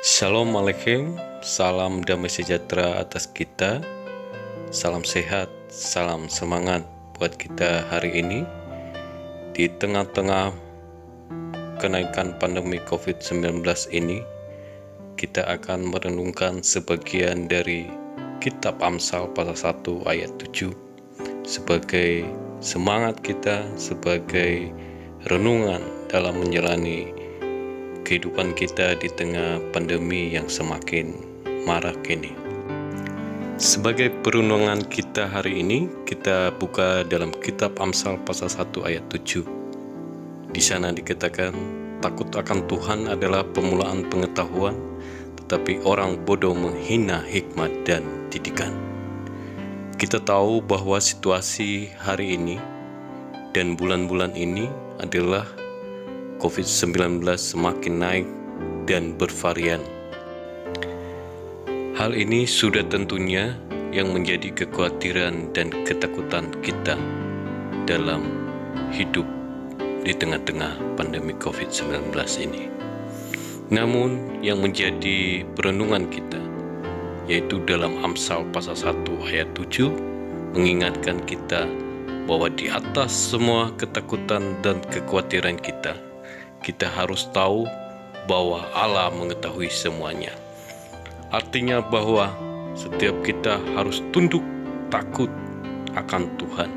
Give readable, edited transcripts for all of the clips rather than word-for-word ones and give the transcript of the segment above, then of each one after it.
Shalom Alaikum, salam damai sejahtera atas kita, salam sehat, salam semangat buat kita hari ini. Di tengah-tengah kenaikan pandemi COVID-19 ini, kita akan merenungkan sebagian dari kitab Amsal pasal 1 ayat 7 sebagai semangat kita, sebagai renungan dalam menjalani kehidupan kita di tengah pandemi yang semakin marak ini. Sebagai perenungan kita hari ini, kita buka dalam kitab Amsal pasal 1 ayat 7. Di sana dikatakan, takut akan Tuhan adalah permulaan pengetahuan, tetapi orang bodoh menghina hikmat dan didikan. Kita tahu bahwa situasi hari ini dan bulan-bulan ini adalah COVID-19 semakin naik dan bervarian. Hal ini sudah tentunya yang menjadi kekhawatiran dan ketakutan kita dalam hidup di tengah-tengah pandemi COVID-19 ini. Namun yang menjadi perenungan kita, yaitu dalam Amsal pasal 1 ayat 7, mengingatkan kita bahwa di atas semua ketakutan dan kekhawatiran kita harus tahu bahwa Allah mengetahui semuanya. Artinya bahwa setiap kita harus tunduk takut akan Tuhan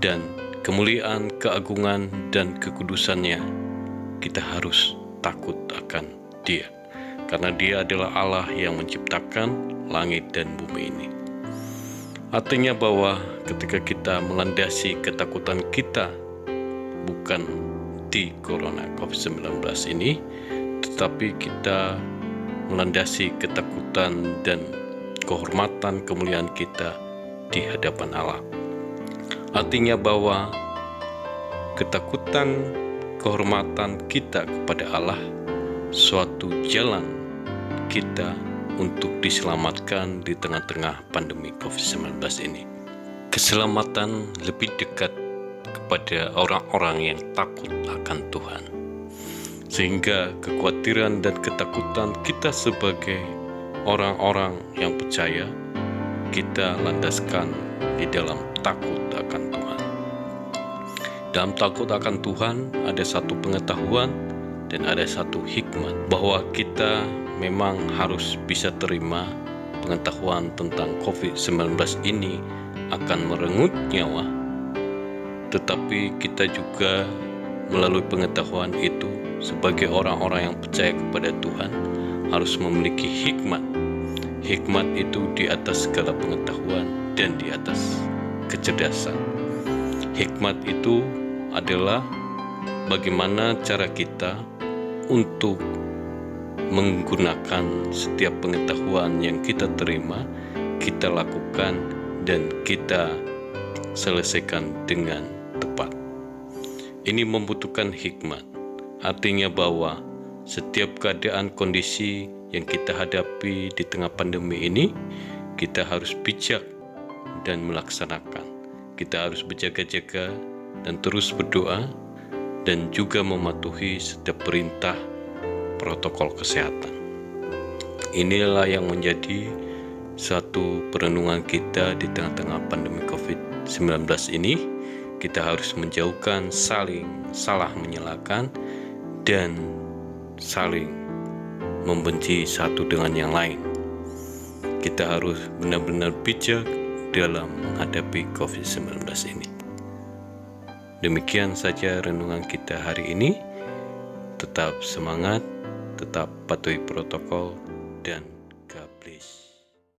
dan kemuliaan, keagungan, dan kekudusannya. Kita harus takut akan Dia, karena Dia adalah Allah yang menciptakan langit dan bumi ini. Artinya bahwa ketika kita melandasi ketakutan kita bukan di Corona COVID-19 ini, tetapi kita melandasi ketakutan dan kehormatan kemuliaan kita di hadapan Allah. Artinya bahwa ketakutan, kehormatan kita kepada Allah suatu jalan kita untuk diselamatkan di tengah-tengah pandemi COVID-19 ini. Keselamatan lebih dekat kepada orang-orang yang takut akan Tuhan, sehingga kekhawatiran dan ketakutan kita sebagai orang-orang yang percaya kita landaskan di dalam takut akan Tuhan. Dalam takut akan Tuhan ada satu pengetahuan dan ada satu hikmat, bahwa kita memang harus bisa terima pengetahuan tentang COVID-19 ini akan merenggut nyawa, tetapi kita juga melalui pengetahuan itu sebagai orang-orang yang percaya kepada Tuhan harus memiliki hikmat. Hikmat itu di atas segala pengetahuan dan di atas kecerdasan. Hikmat itu adalah bagaimana cara kita untuk menggunakan setiap pengetahuan yang kita terima, kita lakukan dan kita selesaikan dengan tepat. Ini membutuhkan hikmat. Artinya bahwa setiap keadaan kondisi yang kita hadapi di tengah pandemi ini, kita harus bijak dan melaksanakan. Kita harus berjaga-jaga dan terus berdoa dan juga mematuhi setiap perintah protokol kesehatan. Inilah yang menjadi satu perenungan kita di tengah-tengah pandemi COVID-19 ini. Kita harus menjauhkan saling salah menyalahkan dan saling membenci satu dengan yang lain. Kita harus benar-benar bijak dalam menghadapi COVID-19 ini. Demikian saja renungan kita hari ini. Tetap semangat, tetap patuhi protokol, dan God bless.